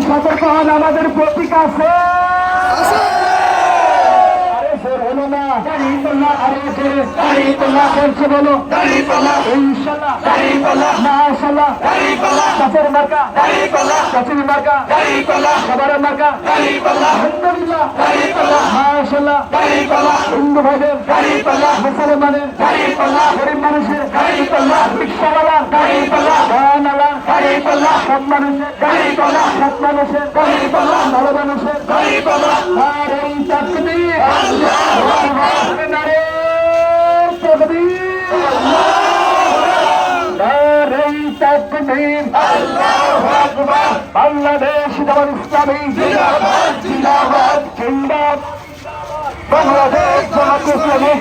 সতর্ক হন, আমাদের প্রতীক আছে। হিন্দু ভাইদের মুসলমানের গরিব মানুষের রিক্সাওয়ালার সব মানুষের সব মানুষের ভালো মানুষের আর এই চাকরি বাংলাদেশ জামাত ইসলামী জিন্দাবাদ, বাংলাদেশ জামাত ইসলামী।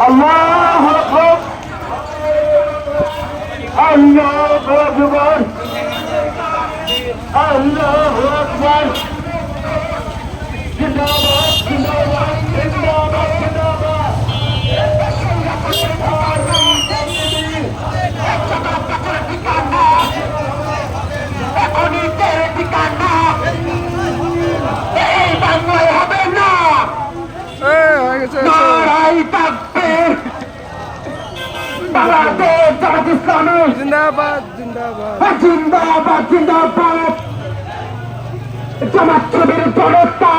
আল্লাহু আকবার, আল্লাহু আকবার, আল্লাহু আকবার। জিন্দাবাদ, জিন্দাবাদ, জিন্দাবাদ, জিন্দাবাদ। এই বাংলায় হবে না। নারাই তাকবীর, বাংলাদেশ জামাত ইসলামী জিন্দাবাদ, জিন্দাবাদ, জিন্দাবাদ, জিন্দাবাদ। জামাত শিবির জনতা